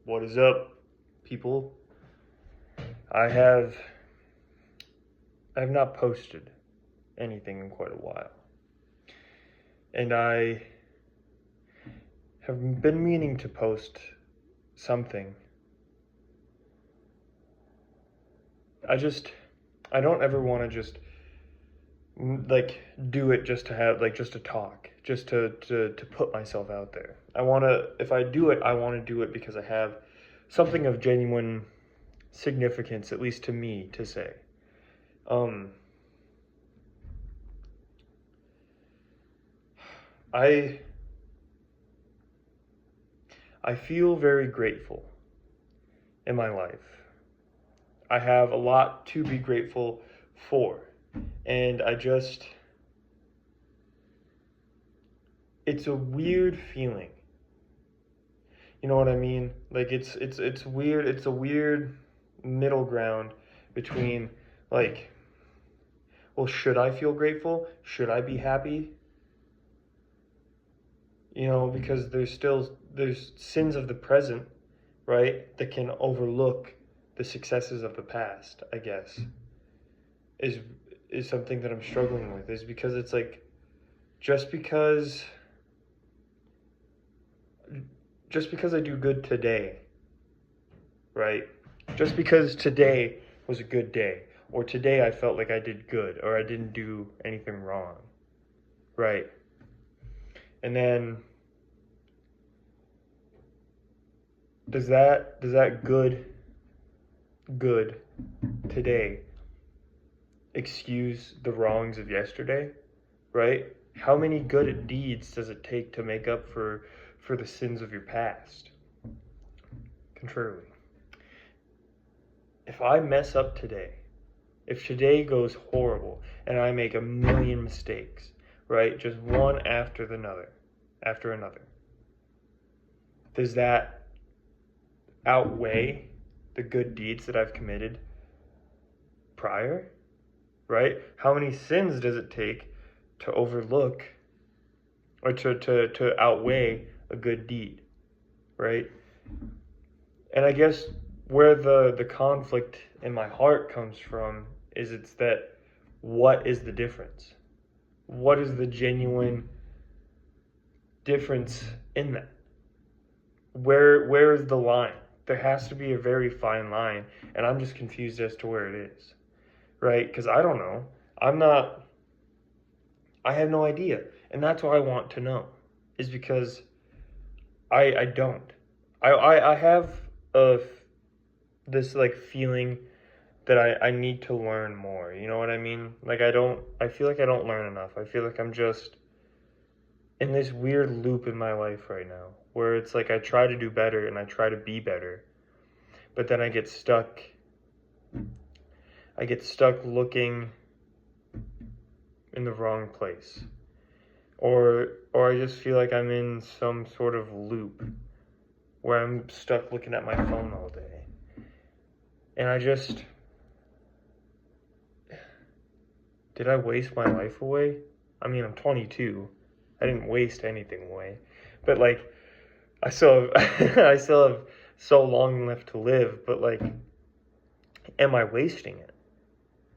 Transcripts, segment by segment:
What is up, people? I have I have not posted anything in quite a while. And I have been meaning to post something. I don't ever want to just do it just to have just to talk, just to put myself out there. I want to If I do it, I want to do it because I have something of genuine significance, at least to me, to say. Um I I feel very grateful in my life. I have a lot to be grateful for. And it's a weird feeling. You know what I mean? Like it's weird. It's a weird middle ground between like, well, should I feel grateful? Should I be happy? Because there's sins of the present, right? That can overlook the successes of the past, I guess. Is is something that I'm struggling with, is because it's like just because just because I do good today, right? Just because today was a good day, or today I felt like I did good, or I didn't do anything wrong, right? And then does that good today excuse the wrongs of yesterday, right? How many good deeds does it take to make up for the sins of your past? Contrarily, if I mess up today, if today goes horrible and I make a million mistakes, right? Just one after another. Does that outweigh the good deeds that I've committed prior? Right? How many sins does it take to overlook or to outweigh a good deed? Right? And I guess where the conflict in my heart comes from is it's that, what is the difference? What is the genuine difference in that? Where is the line? There has to be a very fine line, and I'm just confused as to where it is, right? Because I don't know. I have no idea, and that's why I want to know, is because I don't. I have a this like feeling that I need to learn more. You know what I mean? Like I feel like I don't learn enough. I feel like I'm just in this weird loop in my life right now where it's like I try to do better and I try to be better, but then I get stuck. I get stuck looking in the wrong place. Or I just feel like I'm in some sort of loop where I'm stuck looking at my phone all day. And did I waste my life away? I mean, I'm 22. I didn't waste anything away. But like I still have I still have so long left to live, but like, am I wasting it?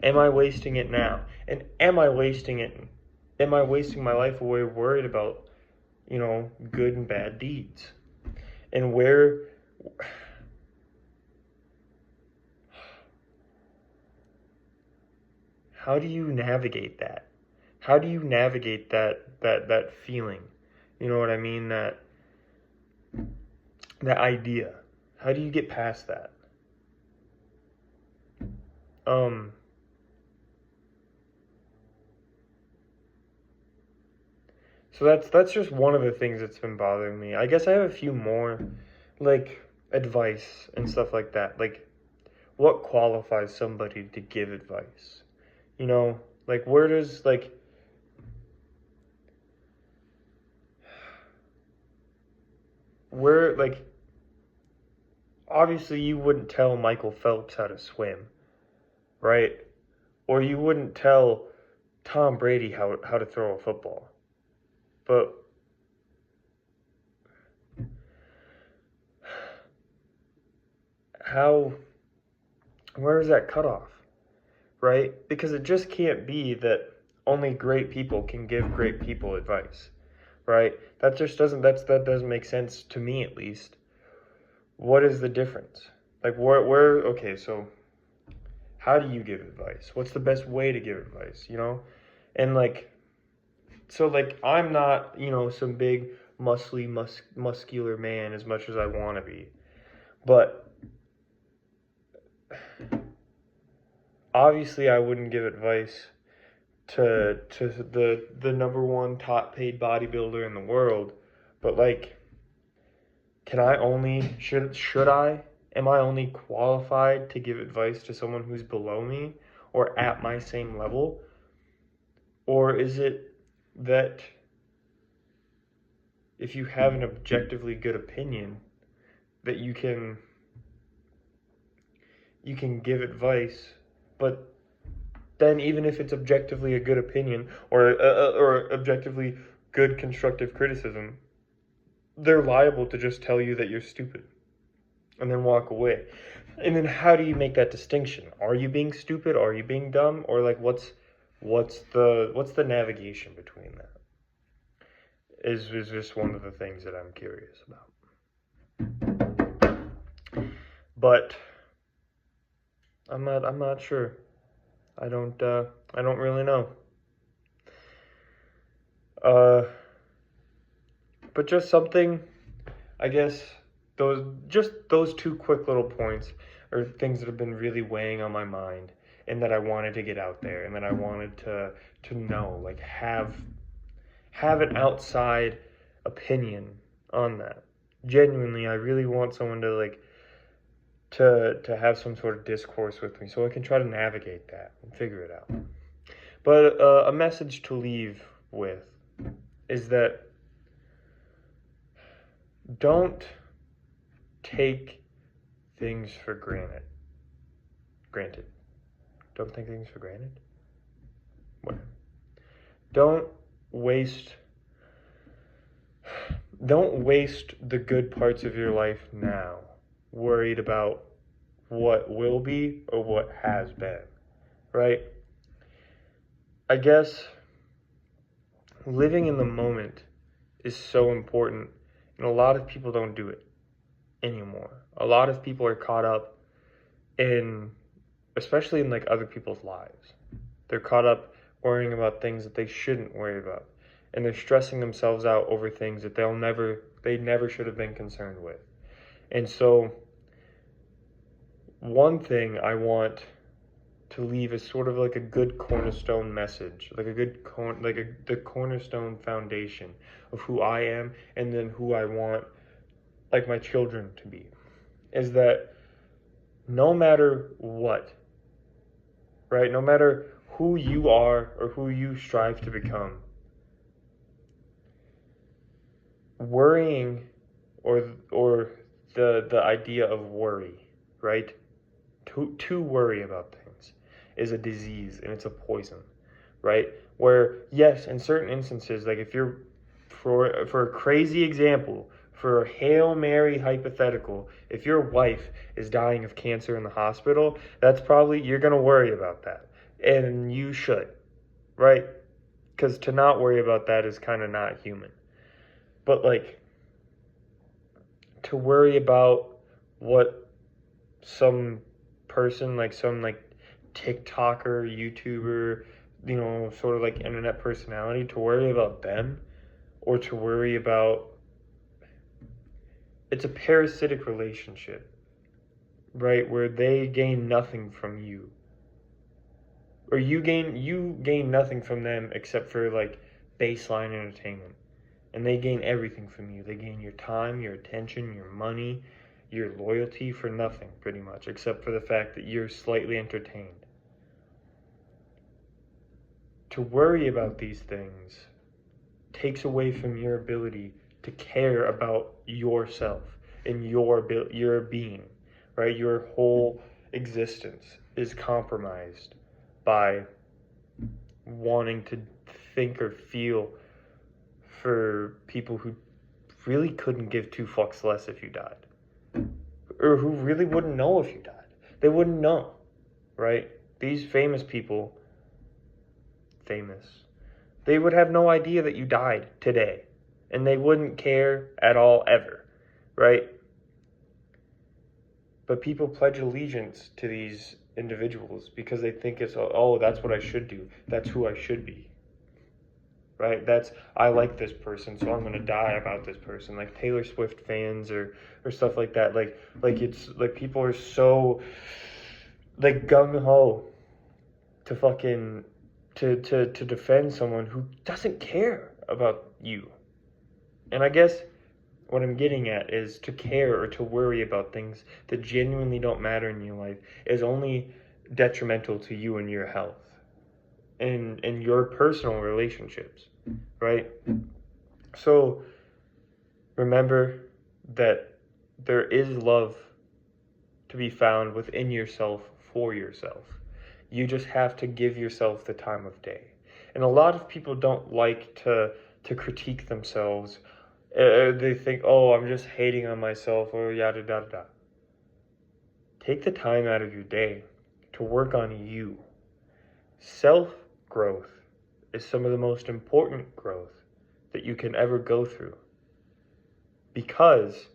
Am I wasting it now? And am I wasting my life away worried about, good and bad deeds? And how do you navigate that? How do you navigate that feeling? You know what I mean? That idea. How do you get past that? Um so that's just one of the things that's been bothering me. I guess I have a few more, like, advice and stuff like that. Like, what qualifies somebody to give advice? You know, like, where does, like, obviously you wouldn't tell Michael Phelps how to swim, right? Or you wouldn't tell Tom Brady how to throw a football. But where is that cutoff, right? Because it just can't be that only great people can give great people advice, right? That doesn't make sense to me, at least. What is the difference? Like, okay, so how do you give advice? What's the best way to give advice, And like, so like, I'm not, some big muscular man as much as I want to be, but obviously I wouldn't give advice to the number one top paid bodybuilder in the world, but like, should I am I only qualified to give advice to someone who's below me or at my same level? Or is it that if you have an objectively good opinion that you can give advice, but then even if it's objectively a good opinion or objectively good constructive criticism, they're liable to just tell you that you're stupid and then walk away. And then how do you make that distinction? Are you being stupid? Are you being dumb? Or like, what's the navigation between that? Is just one of the things that I'm curious about. But I'm not sure. I don't really know. But just something, I guess, those two quick little points are things that have been really weighing on my mind and that I wanted to get out there and that I wanted to know, like, have an outside opinion on that. Genuinely, I really want someone to like to have some sort of discourse with me so I can try to navigate that and figure it out. But a message to leave with is that don't take things for granted. Don't take things for granted. What? Don't waste the good parts of your life now worried about what will be or what has been, right? I guess living in the moment is so important, and a lot of people don't do it anymore. A lot of people are caught up in, especially in like other people's lives. They're caught up worrying about things that they shouldn't worry about, and they're stressing themselves out over things that they never should have been concerned with. And so one thing I want to leave is sort of like a good cornerstone message, like the cornerstone foundation of who I am and then who I want like my children to be, is that no matter what, right? No matter who you are or who you strive to become, worrying or the idea of worry, right? To worry about things is a disease and it's a poison, right? Where yes, in certain instances, like if you're for a crazy example, for a Hail Mary hypothetical, if your wife is dying of cancer in the hospital, that's probably, you're going to worry about that. And you should, right? Because to not worry about that is kind of not human. But like, to worry about what some person, like some like TikToker, YouTuber, sort of like internet personality, to worry about them, or to worry about, it's a parasitic relationship, right? Where they gain nothing from you, or you gain nothing from them except for like baseline entertainment, and they gain everything from you. They gain your time, your attention, your money, your loyalty for nothing, pretty much, except for the fact that you're slightly entertained. To worry about these things takes away from your ability to care about yourself and your being, right? Your whole existence is compromised by wanting to think or feel for people who really couldn't give two fucks less if you died. or who really wouldn't know if you died. They wouldn't know, right? These famous people, they would have no idea that you died today, and they wouldn't care at all ever, right? But people pledge allegiance to these individuals because they think it's, oh, that's what I should do. That's who I should be. Right? I like this person, so I'm gonna die about this person. Like Taylor Swift fans or stuff like that. Like it's like people are so like gung ho to fucking to defend someone who doesn't care about you. And I guess what I'm getting at is to care or to worry about things that genuinely don't matter in your life is only detrimental to you and your health and your personal relationships, right? So remember that there is love to be found within yourself for yourself. You just have to give yourself the time of day. And a lot of people don't like to critique themselves. They think, oh, I'm just hating on myself, or yada, yada, yada. Take the time out of your day to work on you. Self-growth is some of the most important growth that you can ever go through. Because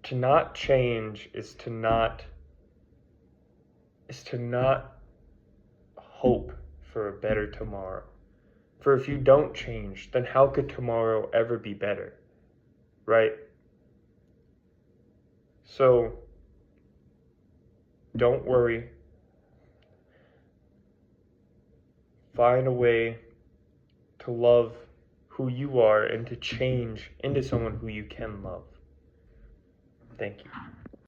to not change is to not hope for a better tomorrow. For if you don't change, then how could tomorrow ever be better? Right? So, don't worry. Find a way to love who you are and to change into someone who you can love. Thank you.